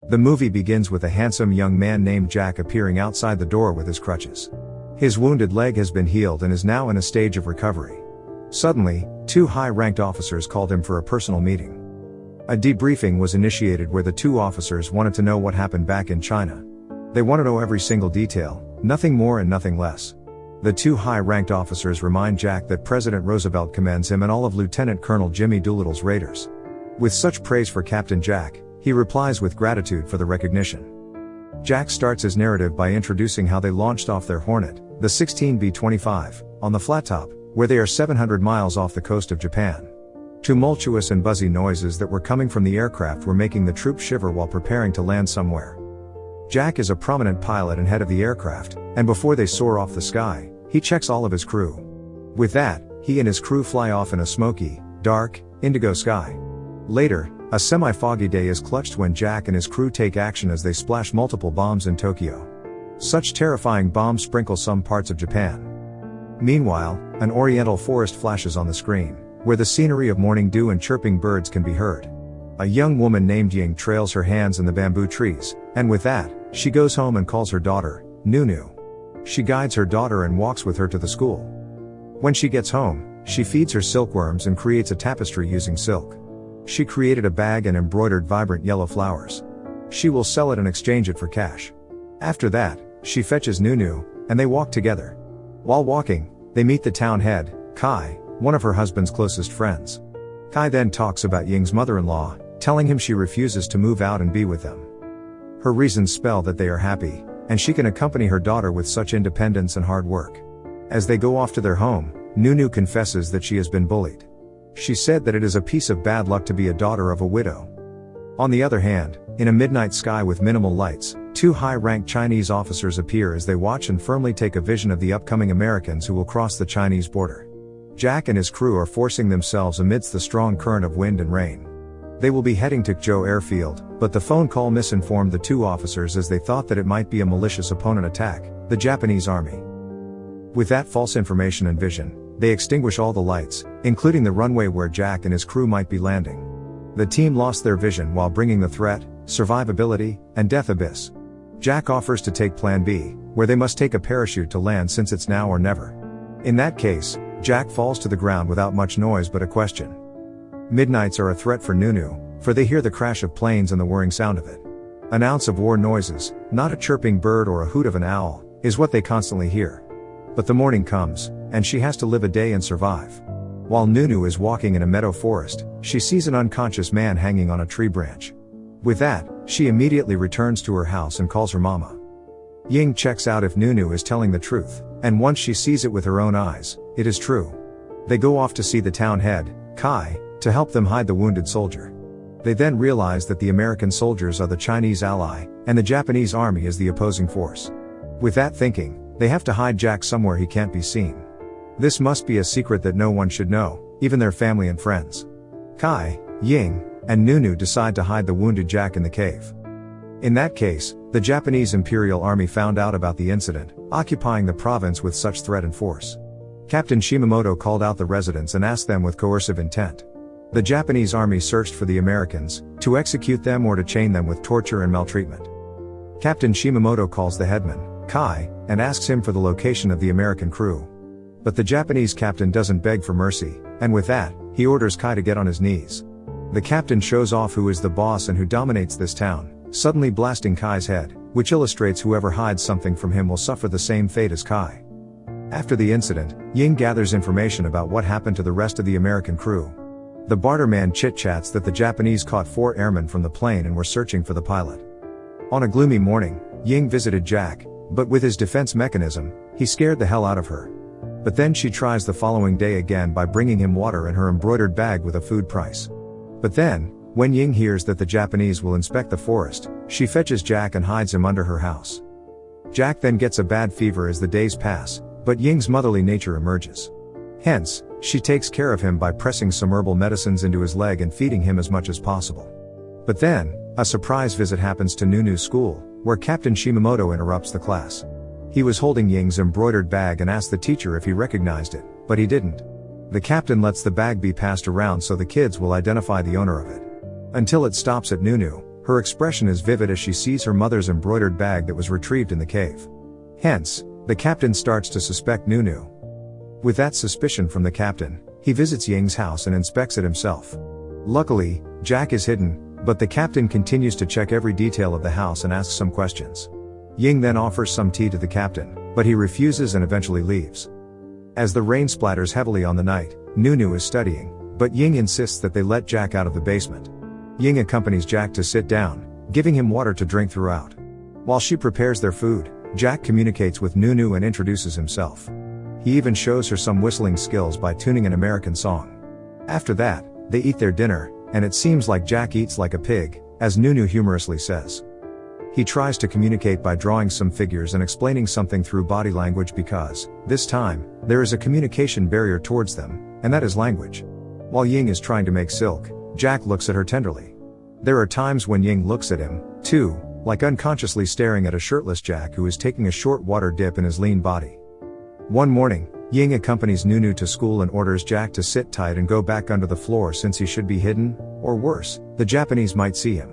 The movie begins with a handsome young man named Jack appearing outside the door with his crutches. His wounded leg has been healed and is now in a stage of recovery. Suddenly, two high-ranked officers called him for a personal meeting. A debriefing was initiated where the two officers wanted to know what happened back in China. They want to know every single detail, nothing more and nothing less. The two high-ranked officers remind Jack that President Roosevelt commends him and all of Lieutenant Colonel Jimmy Doolittle's raiders. With such praise for Captain Jack, he replies with gratitude for the recognition. Jack starts his narrative by introducing how they launched off their Hornet, the 16B-25, on the flat top, where they are 700 miles off the coast of Japan. Tumultuous and buzzy noises that were coming from the aircraft were making the troops shiver while preparing to land somewhere. Jack is a prominent pilot and head of the aircraft, and before they soar off the sky, he checks all of his crew. With that, he and his crew fly off in a smoky, dark, indigo sky. Later, a semi-foggy day is clutched when Jack and his crew take action as they splash multiple bombs in Tokyo. Such terrifying bombs sprinkle some parts of Japan. Meanwhile, an oriental forest flashes on the screen, where the scenery of morning dew and chirping birds can be heard. A young woman named Ying trails her hands in the bamboo trees, and with that, she goes home and calls her daughter, Nunu. She guides her daughter and walks with her to the school. When she gets home, she feeds her silkworms and creates a tapestry using silk. She created a bag and embroidered vibrant yellow flowers. She will sell it and exchange it for cash. After that, she fetches Nunu, and they walk together. While walking, they meet the town head, Kai, one of her husband's closest friends. Kai then talks about Ying's mother-in-law, telling him she refuses to move out and be with them. Her reasons spell that they are happy, and she can accompany her daughter with such independence and hard work. As they go off to their home, Nunu confesses that she has been bullied. She said that it is a piece of bad luck to be a daughter of a widow. On the other hand, in a midnight sky with minimal lights, two high-ranked Chinese officers appear as they watch and firmly take a vision of the upcoming Americans who will cross the Chinese border. Jack and his crew are forcing themselves amidst the strong current of wind and rain. They will be heading to Tokyo Airfield, but the phone call misinformed the two officers as they thought that it might be a malicious opponent attack, the Japanese army. With that false information and vision, they extinguish all the lights, including the runway where Jack and his crew might be landing. The team lost their vision while bringing the threat, survivability, and death abyss. Jack offers to take Plan B, where they must take a parachute to land since it's now or never. In that case, Jack falls to the ground without much noise but a question. Midnights are a threat for Nunu, for they hear the crash of planes and the whirring sound of it. An ounce of war noises, not a chirping bird or a hoot of an owl, is what they constantly hear. But the morning comes, and she has to live a day and survive. While Nunu is walking in a meadow forest, she sees an unconscious man hanging on a tree branch. With that, she immediately returns to her house and calls her mama. Ying checks out if Nunu is telling the truth, and once she sees it with her own eyes, it is true. They go off to see the town head, Kai, to help them hide the wounded soldier. They then realize that the American soldiers are the Chinese ally, and the Japanese army is the opposing force. With that thinking, they have to hide Jack somewhere he can't be seen. This must be a secret that no one should know, even their family and friends. Kai, Ying, and Nunu decide to hide the wounded Jack in the cave. In that case, the Japanese Imperial Army found out about the incident, occupying the province with such threat and force. Captain Shimamoto called out the residents and asked them with coercive intent. The Japanese army searched for the Americans, to execute them or to chain them with torture and maltreatment. Captain Shimamoto calls the headman, Kai, and asks him for the location of the American crew. But the Japanese captain doesn't beg for mercy, and with that, he orders Kai to get on his knees. The captain shows off who is the boss and who dominates this town, suddenly blasting Kai's head, which illustrates whoever hides something from him will suffer the same fate as Kai. After the incident, Ying gathers information about what happened to the rest of the American crew. The barterman chit-chats that the Japanese caught 4 airmen from the plane and were searching for the pilot. On a gloomy morning, Ying visited Jack, but with his defense mechanism, he scared the hell out of her. But then she tries the following day again by bringing him water in her embroidered bag with a food price. But then, when Ying hears that the Japanese will inspect the forest, she fetches Jack and hides him under her house. Jack then gets a bad fever as the days pass, but Ying's motherly nature emerges. Hence, she takes care of him by pressing some herbal medicines into his leg and feeding him as much as possible. But then, a surprise visit happens to Nunu's school, where Captain Shimamoto interrupts the class. He was holding Ying's embroidered bag and asked the teacher if he recognized it, but he didn't. The captain lets the bag be passed around so the kids will identify the owner of it. Until it stops at Nunu, Her expression is vivid as she sees her mother's embroidered bag that was retrieved in the cave. Hence, the captain starts to suspect Nunu. With that suspicion from the captain, he visits Ying's house and inspects it himself. Luckily, Jack is hidden, but the captain continues to check every detail of the house and asks some questions. Ying then offers some tea to the captain, but he refuses and eventually leaves. As the rain splatters heavily on the night, Nunu is studying, but Ying insists that they let Jack out of the basement. Ying accompanies Jack to sit down, giving him water to drink throughout. While she prepares their food, Jack communicates with Nunu and introduces himself. He even shows her some whistling skills by tuning an American song. After that, they eat their dinner, and it seems like Jack eats like a pig, as Nunu humorously says. He tries to communicate by drawing some figures and explaining something through body language because, this time, there is a communication barrier towards them, and that is language. While Ying is trying to make silk, Jack looks at her tenderly. There are times when Ying looks at him, too, like unconsciously staring at a shirtless Jack who is taking a short water dip in his lean body. One morning, Ying accompanies Nunu to school and orders Jack to sit tight and go back under the floor since he should be hidden, or worse, the Japanese might see him.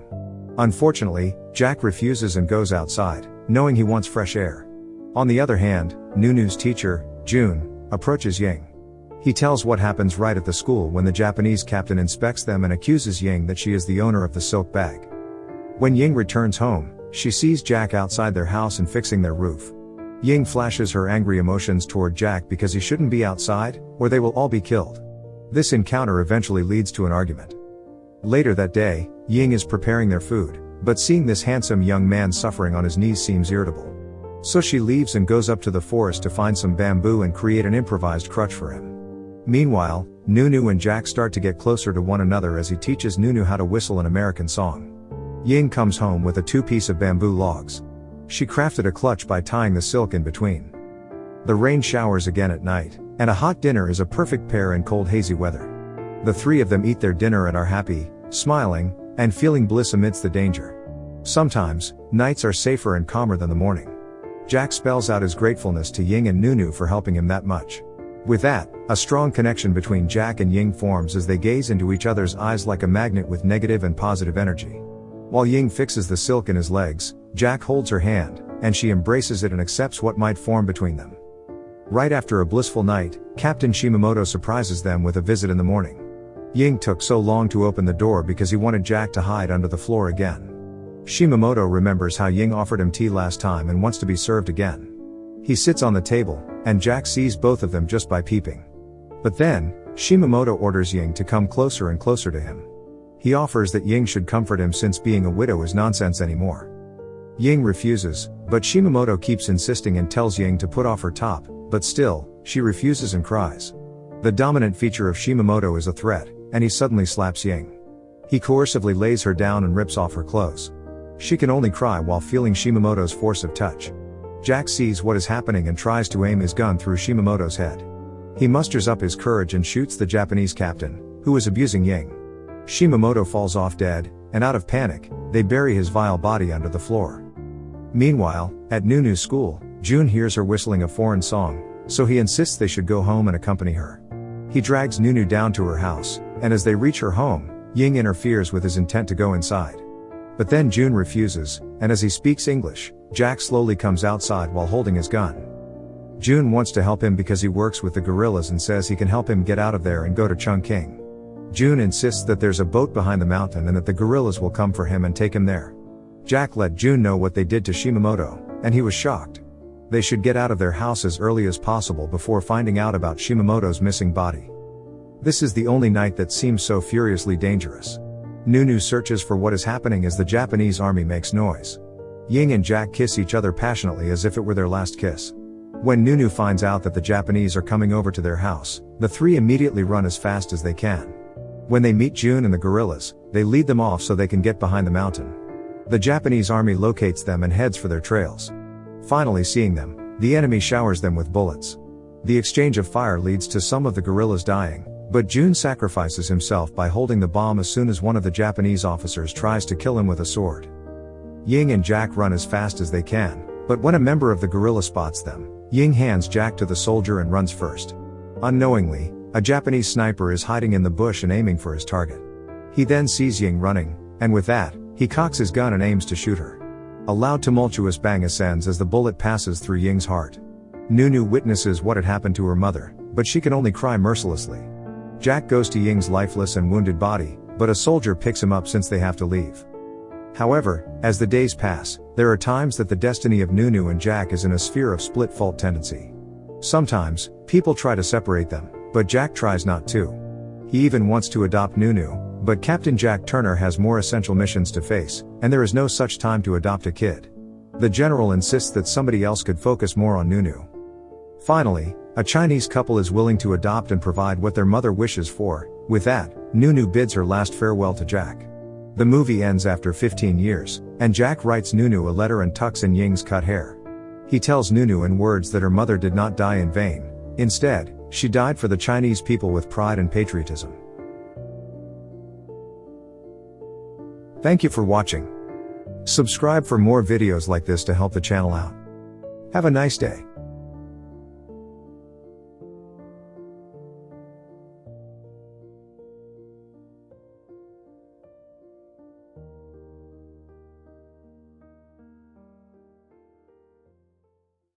Unfortunately, Jack refuses and goes outside, knowing he wants fresh air. On the other hand, Nunu's teacher, Jun, approaches Ying. He tells what happens right at the school when the Japanese captain inspects them and accuses Ying that she is the owner of the silk bag. When Ying returns home, she sees Jack outside their house and fixing their roof. Ying flashes her angry emotions toward Jack because he shouldn't be outside, or they will all be killed. This encounter eventually leads to an argument. Later that day, Ying is preparing their food, but seeing this handsome young man suffering on his knees seems irritable. So she leaves and goes up to the forest to find some bamboo and create an improvised crutch for him. Meanwhile, Nunu and Jack start to get closer to one another as he teaches Nunu how to whistle an American song. Ying comes home with a 2-piece of bamboo logs. She crafted a clutch by tying the silk in between. The rain showers again at night, and a hot dinner is a perfect pair in cold hazy weather. The three of them eat their dinner and are happy, smiling, and feeling bliss amidst the danger. Sometimes, nights are safer and calmer than the morning. Jack spells out his gratefulness to Ying and Nunu for helping him that much. With that, a strong connection between Jack and Ying forms as they gaze into each other's eyes like a magnet with negative and positive energy. While Ying fixes the silk in his legs, Jack holds her hand, and she embraces it and accepts what might form between them. Right after a blissful night, Captain Shimamoto surprises them with a visit in the morning. Ying took so long to open the door because he wanted Jack to hide under the floor again. Shimamoto remembers how Ying offered him tea last time and wants to be served again. He sits on the table, and Jack sees both of them just by peeping. But then, Shimamoto orders Ying to come closer and closer to him. He offers that Ying should comfort him since being a widow is nonsense anymore. Ying refuses, but Shimamoto keeps insisting and tells Ying to put off her top, but still, she refuses and cries. The dominant feature of Shimamoto is a threat, and he suddenly slaps Ying. He coercively lays her down and rips off her clothes. She can only cry while feeling Shimamoto's force of touch. Jack sees what is happening and tries to aim his gun through Shimamoto's head. He musters up his courage and shoots the Japanese captain, who is abusing Ying. Shimamoto falls off dead, and out of panic, they bury his vile body under the floor. Meanwhile, at Nunu's school, Jun hears her whistling a foreign song, so he insists they should go home and accompany her. He drags Nunu down to her house, and as they reach her home, Ying interferes with his intent to go inside. But then Jun refuses, and as he speaks English, Jack slowly comes outside while holding his gun. Jun wants to help him because he works with the guerrillas and says he can help him get out of there and go to Chungking. Jun insists that there's a boat behind the mountain and that the guerrillas will come for him and take him there. Jack let Jun know what they did to Shimamoto, and he was shocked. They should get out of their house as early as possible before finding out about Shimamoto's missing body. This is the only night that seems so furiously dangerous. Nunu searches for what is happening as the Japanese army makes noise. Ying and Jack kiss each other passionately as if it were their last kiss. When Nunu finds out that the Japanese are coming over to their house, the three immediately run as fast as they can. When they meet Jun and the guerrillas, they lead them off so they can get behind the mountain. The Japanese army locates them and heads for their trails. Finally seeing them, the enemy showers them with bullets. The exchange of fire leads to some of the guerrillas dying, but Jun sacrifices himself by holding the bomb as soon as one of the Japanese officers tries to kill him with a sword. Ying and Jack run as fast as they can, but when a member of the guerrilla spots them, Ying hands Jack to the soldier and runs first. Unknowingly, a Japanese sniper is hiding in the bush and aiming for his target. He then sees Ying running, and with that, He cocks his gun and aims to shoot her. A loud tumultuous bang ascends as the bullet passes through Ying's heart. Nunu witnesses what had happened to her mother, but she can only cry mercilessly. Jack goes to Ying's lifeless and wounded body, but a soldier picks him up since they have to leave. However, as the days pass, there are times that the destiny of Nunu and Jack is in a sphere of split fault tendency. Sometimes, people try to separate them, but Jack tries not to. He even wants to adopt Nunu, but Captain Jack Turner has more essential missions to face, and there is no such time to adopt a kid. The general insists that somebody else could focus more on Nunu. Finally, a Chinese couple is willing to adopt and provide what their mother wishes for. With that, Nunu bids her last farewell to Jack. The movie ends after 15 years, and Jack writes Nunu a letter and tucks in Ying's cut hair. He tells Nunu in words that her mother did not die in vain. Instead, she died for the Chinese people with pride and patriotism. Thank you for watching. Subscribe for more videos like this to help the channel out. Have a nice day.